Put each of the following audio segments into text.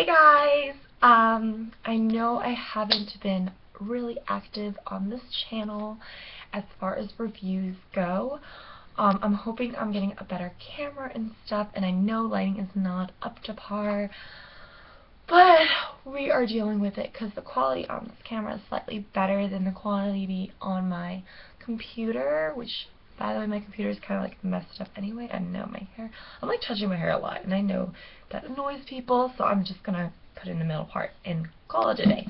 Hey guys! I know I haven't been really active on this channel as far as reviews go. I'm hoping I'm getting a better camera and stuff, and I know lighting is not up to par, but we are dealing with it because the quality on this camera is slightly better than the quality on my computer, which, by the way, my computer is kind of like messed up anyway. I know my hair. I'm like touching my hair a lot, and I know that annoys people, so I'm just gonna put in the middle part and call it a day.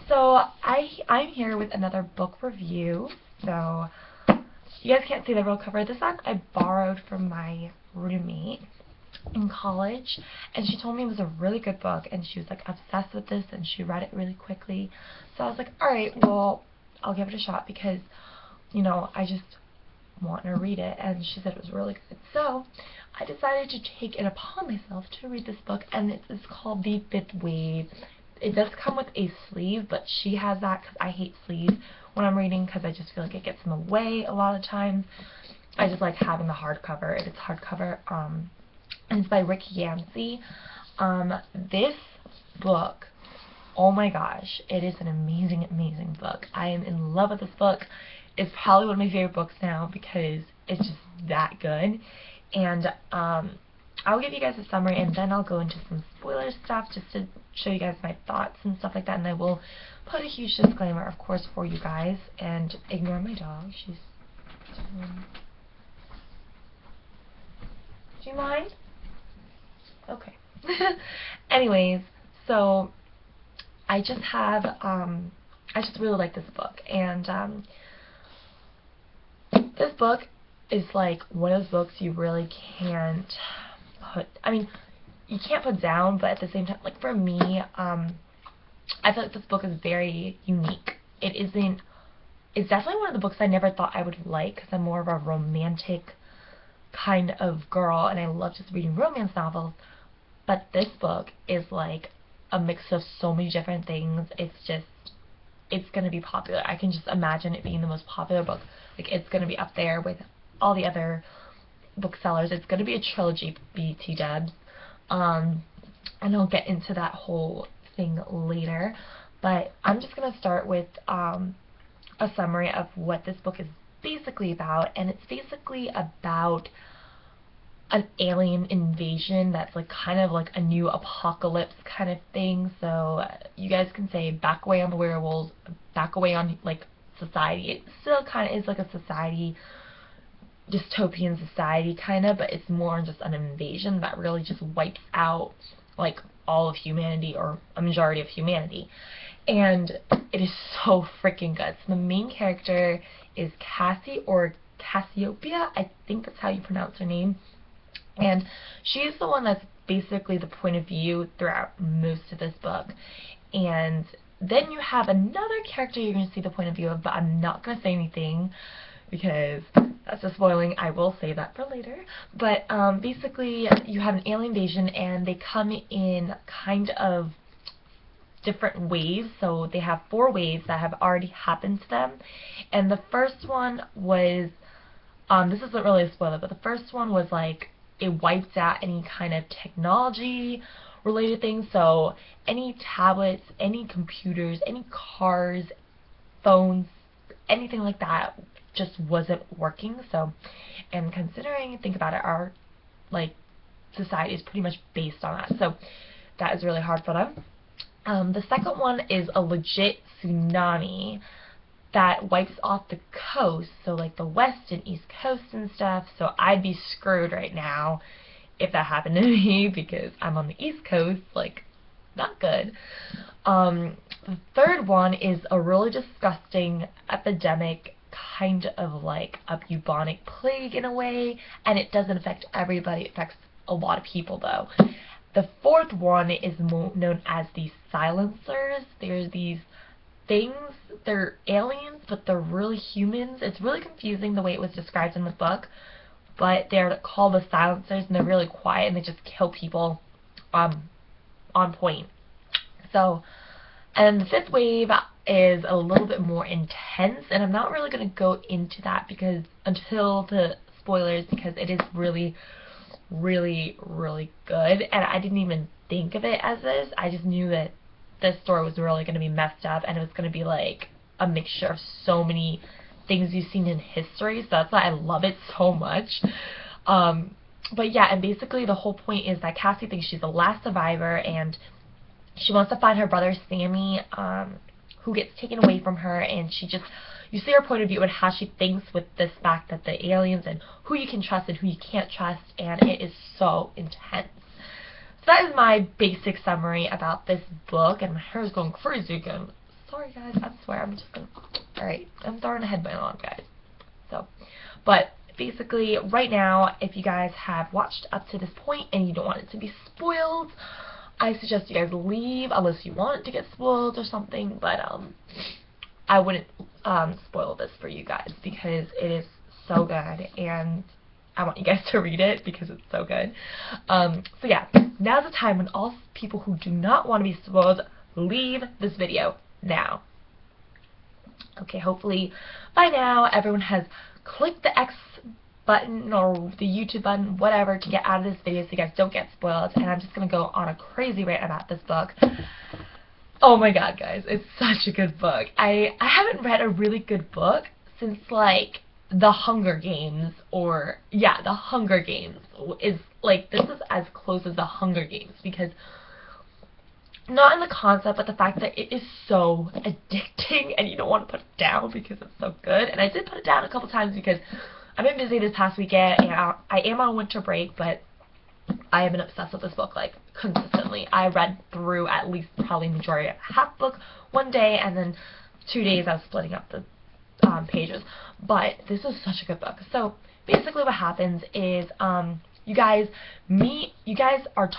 So I'm here with another book review. So you guys can't see the real cover of this book. I borrowed from my roommate in college, and she told me it was a really good book, and she was like obsessed with this, and she read it really quickly. So I was like, alright, well, I'll give it a shot because, you know, I just want to read it, and she said it was really good. So I decided to take it upon myself to read this book, and it's called The Fifth Wave. It does come with a sleeve, but she has that because I hate sleeves when I'm reading because I just feel like it gets in the way a lot of times. I just like having the hardcover if it's hardcover. And it's by Yancey. This book, oh my gosh, it is an amazing, amazing book. I am in love with this book. It's probably one of my favorite books now because it's just that good. And I'll give you guys a summary, and then I'll go into some spoiler stuff just to show you guys my thoughts and stuff like that. And I will put a huge disclaimer, of course, for you guys. And ignore my dog. She's do you mind? Okay. Anyways, so I just really like this book, and this book is like one of those books you really can't put, I mean, you can't put down, but at the same time, like for me, I feel like this book is very unique. It's definitely one of the books I never thought I would like, because I'm more of a romantic kind of girl, and I love just reading romance novels. But this book is like a mix of so many different things. It's going to be popular. I can just imagine it being the most popular book. Like, it's going to be up there with all the other booksellers. It's going to be a trilogy, BT dubs. And I'll get into that whole thing later. But I'm just going to start with a summary of what this book is basically about. And it's basically about an alien invasion that's like kind of like a new apocalypse kind of thing. So you guys can say back away on the werewolves, back away on like society. It still kind of is like a society, dystopian society kind of, but it's more just an invasion that really just wipes out like all of humanity, or a majority of humanity. And it is so freaking good. So the main character is Cassie, or Cassiopeia, I think that's how you pronounce her name. And she's the one that's basically the point of view throughout most of this book. And then you have another character you're going to see the point of view of, but I'm not going to say anything because that's just spoiling. I will say that for later. But basically, you have an alien invasion, and they come in kind of different waves. So they have 4 waves that have already happened to them. And the first one was, this isn't really a spoiler, but the first one was like, it wiped out any kind of technology related things. So any tablets, any computers, any cars, phones, anything like that just wasn't working. So, and considering, think about it, our like society is pretty much based on that. So that is really hard for them. The second one is a legit tsunami that wipes off the coast, so like the west and east coast and stuff. So I'd be screwed right now if that happened to me because I'm on the east coast, like not good. The third one is a really disgusting epidemic, kind of like a bubonic plague in a way, and it doesn't affect everybody. It affects a lot of people though. The fourth one is known as the silencers. There's these things, they're aliens, but they're really humans. It's really confusing the way it was described in the book, but they're called the silencers, and they're really quiet, and they just kill people on point. So, and the fifth wave is a little bit more intense, and I'm not really going to go into that because until the spoilers, because it is really, really, really good. And I didn't even think of it as this. I just knew that this story was really going to be messed up, and it was going to be like a mixture of so many things you've seen in history, so that's why I love it so much. But yeah, and basically the whole point is that Cassie thinks she's the last survivor, and she wants to find her brother Sammy, who gets taken away from her, and you see her point of view and how she thinks with this fact that the aliens and who you can trust and who you can't trust, and it is so intense. So that is my basic summary about this book, and my hair is going crazy again. Sorry guys, I swear, I'm just gonna, alright, I'm throwing a headband on, guys. So, but basically, right now, if you guys have watched up to this point and you don't want it to be spoiled, I suggest you guys leave, unless you want it to get spoiled or something, but, I wouldn't, spoil this for you guys, because it is so good, and I want you guys to read it, because it's so good. So yeah, now's the time when all people who do not want to be spoiled, leave this video now. Okay, hopefully by now everyone has clicked the X button or the YouTube button, whatever, to get out of this video so you guys don't get spoiled, and I'm just going to go on a crazy rant about this book. Oh my god, guys, it's such a good book. I haven't read a really good book since, like, The Hunger Games, or, yeah, The Hunger Games is, like, this is as close as The Hunger Games, because not in the concept, but the fact that it is so addicting and you don't want to put it down because it's so good. And I did put it down a couple times because I've been busy this past weekend, and I am on winter break, but I have been obsessed with this book, like, consistently. I read through at least probably majority of half book one day, and then 2 days I was splitting up the pages. But this is such a good book. So basically what happens is you guys are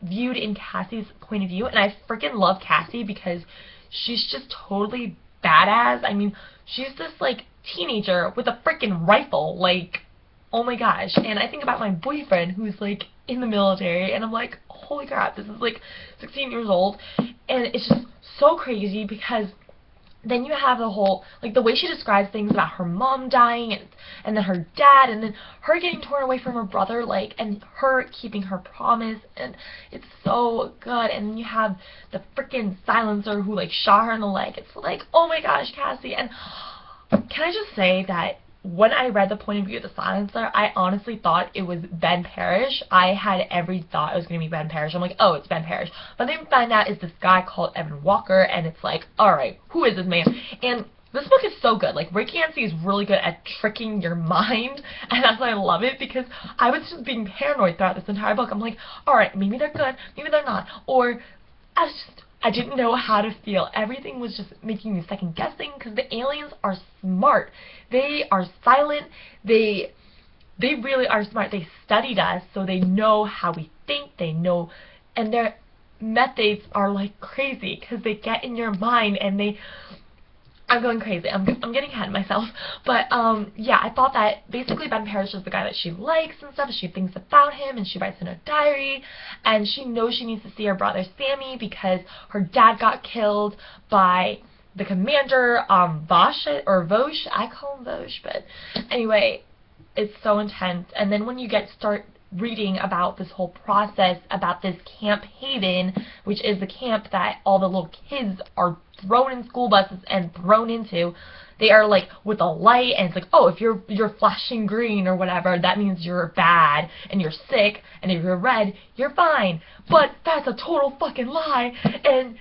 viewed in Cassie's point of view, and I freaking love Cassie because she's just totally badass. I mean, she's this, like, teenager with a freaking rifle, like, oh my gosh. And I think about my boyfriend who's, like, in the military, and I'm like, holy crap, this is, like, 16 years old, and it's just so crazy because then you have the whole, like, the way she describes things about her mom dying, and then her dad, and then her getting torn away from her brother, like, and her keeping her promise, and it's so good. And then you have the freaking silencer who, like, shot her in the leg. It's like, oh my gosh, Cassie. And can I just say that when I read the point of view of the silencer, I honestly thought it was Ben Parrish. I had every thought it was going to be Ben Parrish. I'm like, oh, it's Ben Parrish. But then we find out it's this guy called Evan Walker, and it's like, alright, who is this man? And this book is so good. Like, Rick Yancey is really good at tricking your mind, and that's why I love it, because I was just being paranoid throughout this entire book. I'm like, alright, maybe they're good, maybe they're not. Or, I didn't know how to feel. Everything was just making me second guessing, because the aliens are smart. They are silent. They really are smart. They studied us, so they know how we think. They know, and their methods are like crazy, because they get in your mind, and I'm going crazy. I'm getting ahead of myself. But, yeah, I thought that basically Ben Parrish is the guy that she likes and stuff. She thinks about him, and she writes in her diary. And she knows she needs to see her brother Sammy because her dad got killed by the commander, Vosh, or Vosh. I call him Vosh, but anyway, it's so intense. And then when you start reading about this whole process, about this Camp Haven, which is the camp that all the little kids are thrown in school buses and thrown into. They are, like, with a light, and it's like, oh, if you're flashing green or whatever, that means you're bad and you're sick, and if you're red, you're fine. But that's a total fucking lie, and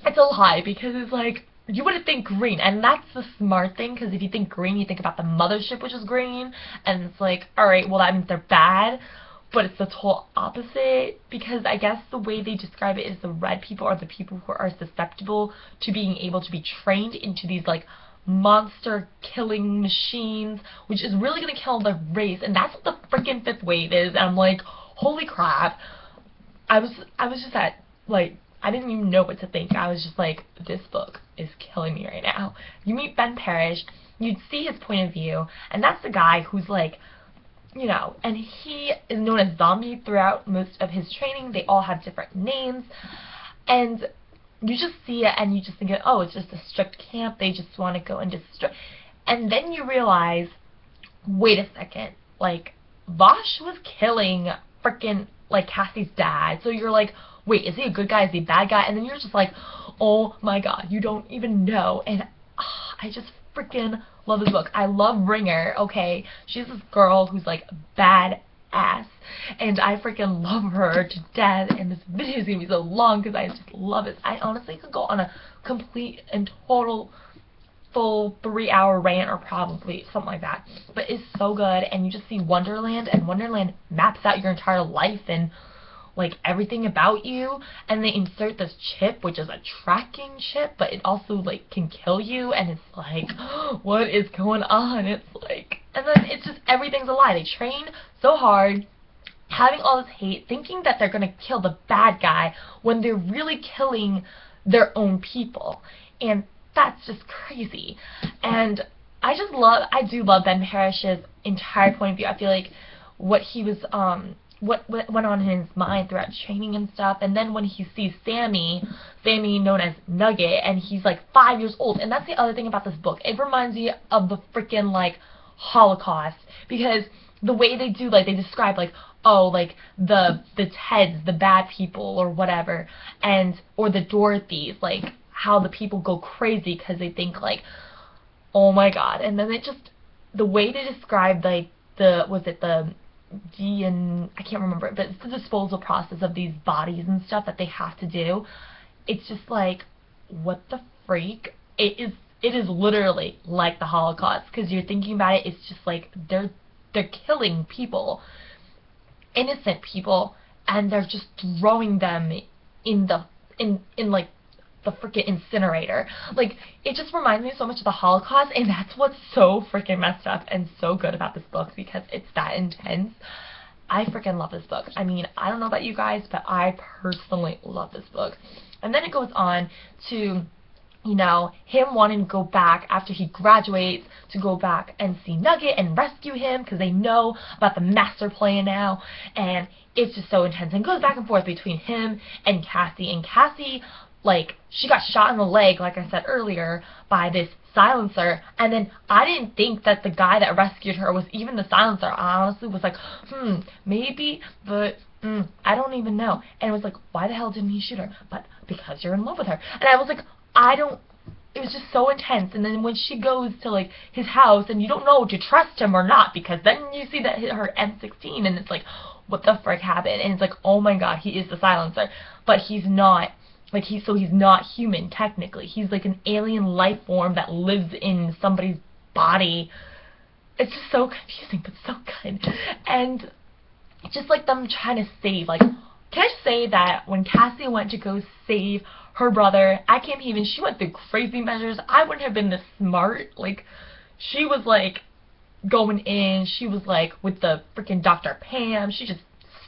it's a lie, because it's like, you wouldn't think green, and that's the smart thing, because if you think green, you think about the mothership, which is green, and it's like, alright, well, that means they're bad, but it's the total opposite, because I guess the way they describe it is the red people are the people who are susceptible to being able to be trained into these, like, monster killing machines, which is really going to kill the race, and that's what the freaking fifth wave is, and I'm like, holy crap. I was just at, like, I didn't even know what to think. I was just like, this book is killing me right now. You meet Ben Parrish, you'd see his point of view, and that's the guy who's like, you know, and he is known as Zombie throughout most of his training. They all have different names, and you just see it, and you just think, oh, it's just a strict camp. They just want to go and destroy. And then you realize, wait a second, like, Vosh was killing freaking like Cassie's dad. So you're like, wait, is he a good guy? Is he a bad guy? And then you're just like, oh my god, you don't even know. And I just freaking love this book. I love Ringer, okay? She's this girl who's like bad ass, and I freaking love her to death, and this video is gonna be so long because I just love it. I honestly could go on a complete and total full 3-hour rant, or probably something like that, but it's so good. And you just see Wonderland, and Wonderland maps out your entire life and like everything about you, and they insert this chip, which is a tracking chip, but it also like can kill you, and it's like, what is going on? It's like, and then it's just, everything's a lie. They train so hard, having all this hate, thinking that they're gonna kill the bad guy when they're really killing their own people, and that's just crazy. And I do love Ben Parrish's entire point of view. I feel like what he was what went on in his mind throughout training and stuff, and then when he sees Sammy known as Nugget, and he's like 5 years old, and that's the other thing about this book. It reminds me of the freaking like Holocaust, because the way they do, like, they describe like, oh, like the Teds, the bad people or whatever, and or the Dorothys, like how the people go crazy because they think like, oh my god. And then it just, the way they describe like the I can't remember, but it's the disposal process of these bodies and stuff that they have to do. It's just like, what the freak? It is literally like the Holocaust, because you're thinking about it. It's just like they're killing people, innocent people, and they're just throwing them in like the freaking incinerator. Like, it just reminds me so much of the Holocaust, and that's what's so freaking messed up and so good about this book, because it's that intense. I freaking love this book. I mean, I don't know about you guys, but I personally love this book. And then it goes on to, you know, him wanting to go back after he graduates, to go back and see Nugget and rescue him, because they know about the master plan now, and it's just so intense. And it goes back and forth between him and Cassie, like, she got shot in the leg, like I said earlier, by this silencer, and then I didn't think that the guy that rescued her was even the silencer. I honestly was like, maybe, but I don't even know. And it was like, why the hell didn't he shoot her? But because you're in love with her. And I was like, it was just so intense. And then when she goes to like his house, and you don't know to trust him or not, because then you see that her M16, and it's like, what the frick happened? And it's like, oh my god, he is the silencer, but he's not. Like, he's not human, technically. He's like an alien life form that lives in somebody's body. It's just so confusing, but so good. And just like them trying to save, like, can I just say that when Cassie went to go save her brother, I can't even, she went through crazy measures. I wouldn't have been this smart. Like, she was like going in, she was like with the freaking Dr. Pam, she just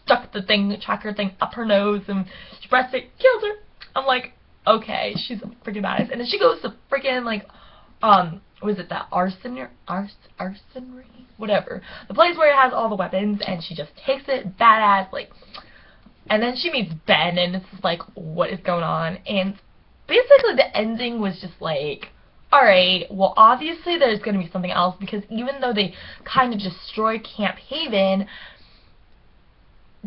stuck the tracker thing up her nose, and she pressed it, killed her. I'm like, okay, she's freaking badass. And then she goes to freaking, like, was it the arsenary? Whatever. The place where it has all the weapons, and she just takes it, badass, like, and then she meets Ben, and it's just like, what is going on? And basically the ending was just like, alright, well, obviously there's going to be something else, because even though they kind of destroy Camp Haven,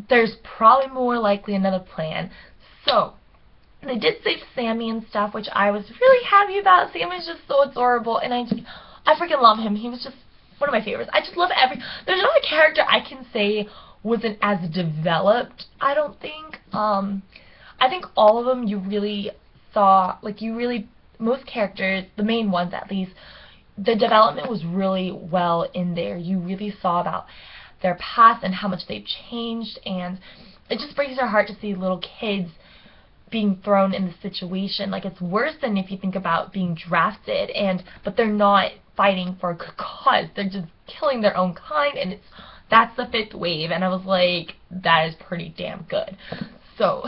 there's probably more likely another plan. So they did save Sammy and stuff, which I was really happy about. Sammy's just so adorable, and I freaking love him. He was just one of my favorites. I just love there's not a character I can say wasn't as developed, I don't think. I think all of them you really saw, like, most characters, the main ones at least, the development was really well in there. You really saw about their past and how much they've changed, and it just breaks your heart to see little kids being thrown in the situation. Like, it's worse than if you think about being drafted, but they're not fighting for a good cause. They're just killing their own kind, and that's the 5th wave, and I was like, that is pretty damn good. So,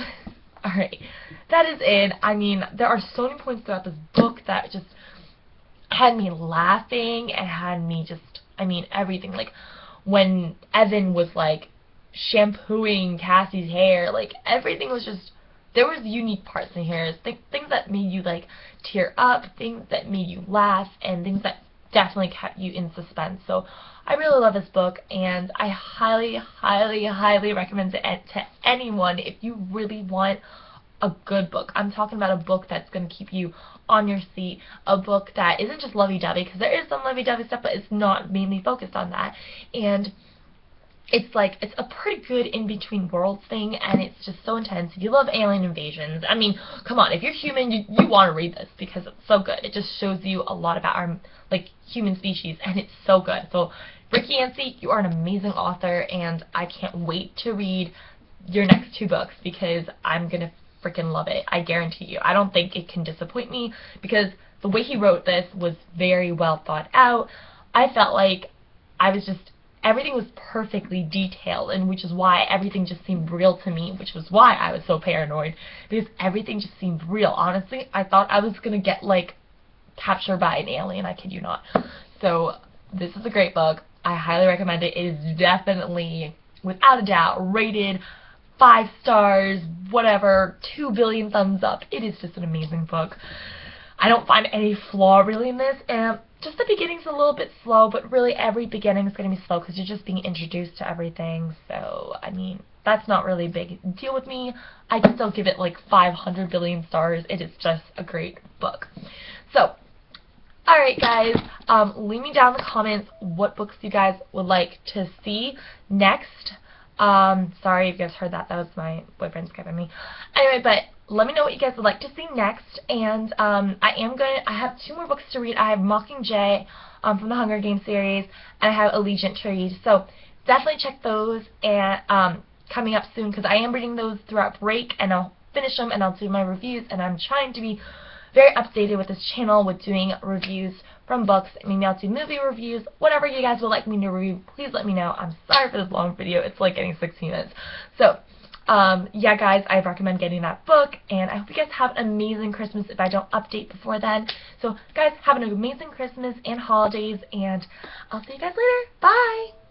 alright, that is it. I mean, there are so many points throughout this book that just had me laughing, and had me just, I mean, everything. Like, when Evan was, like, shampooing Cassie's hair, like, everything was just, there was unique parts in here, things that made you, like, tear up, things that made you laugh, and things that definitely kept you in suspense. So I really love this book, and I highly, highly, highly recommend it to anyone if you really want a good book. I'm talking about a book that's going to keep you on your seat, a book that isn't just lovey-dovey, because there is some lovey-dovey stuff, but it's not mainly focused on that. And it's like, it's a pretty good in-between worlds thing, and it's just so intense. If you love alien invasions, I mean, come on, if you're human, you want to read this, because it's so good. It just shows you a lot about our, like, human species, and it's so good. So, Yancey, you are an amazing author, and I can't wait to read your next 2 books, because I'm gonna freaking love it. I guarantee you. I don't think it can disappoint me, because the way he wrote this was very well thought out. I felt like everything was perfectly detailed, and which is why everything just seemed real to me, which was why I was so paranoid, because everything just seemed real. Honestly, I thought I was gonna get, like, captured by an alien, I kid you not. So, this is a great book. I highly recommend it. It is definitely, without a doubt, rated 5 stars, whatever, 2 billion thumbs up. It is just an amazing book. I don't find any flaw really in this, and just the beginning's a little bit slow, but really every beginning is going to be slow because you're just being introduced to everything. So, I mean, that's not really a big deal with me. I can still give it like 500 billion stars. It is just a great book. So, alright guys, leave me down in the comments what books you guys would like to see next. Sorry if you guys heard that. That was my boyfriend Skyping me. Anyway, but let me know what you guys would like to see next. And I have 2 more books to read. I have Mockingjay from the Hunger Games series, and I have Allegiant to read. So definitely check those and coming up soon, because I am reading those throughout break, and I'll finish them and I'll do my reviews. And I'm trying to be very updated with this channel with doing reviews from books. Maybe I'll do movie reviews. Whatever you guys would like me to review, please let me know. I'm sorry for this long video. It's like getting 16 minutes. So, yeah guys, I recommend getting that book, and I hope you guys have an amazing Christmas if I don't update before then. So guys, have an amazing Christmas and holidays, and I'll see you guys later. Bye!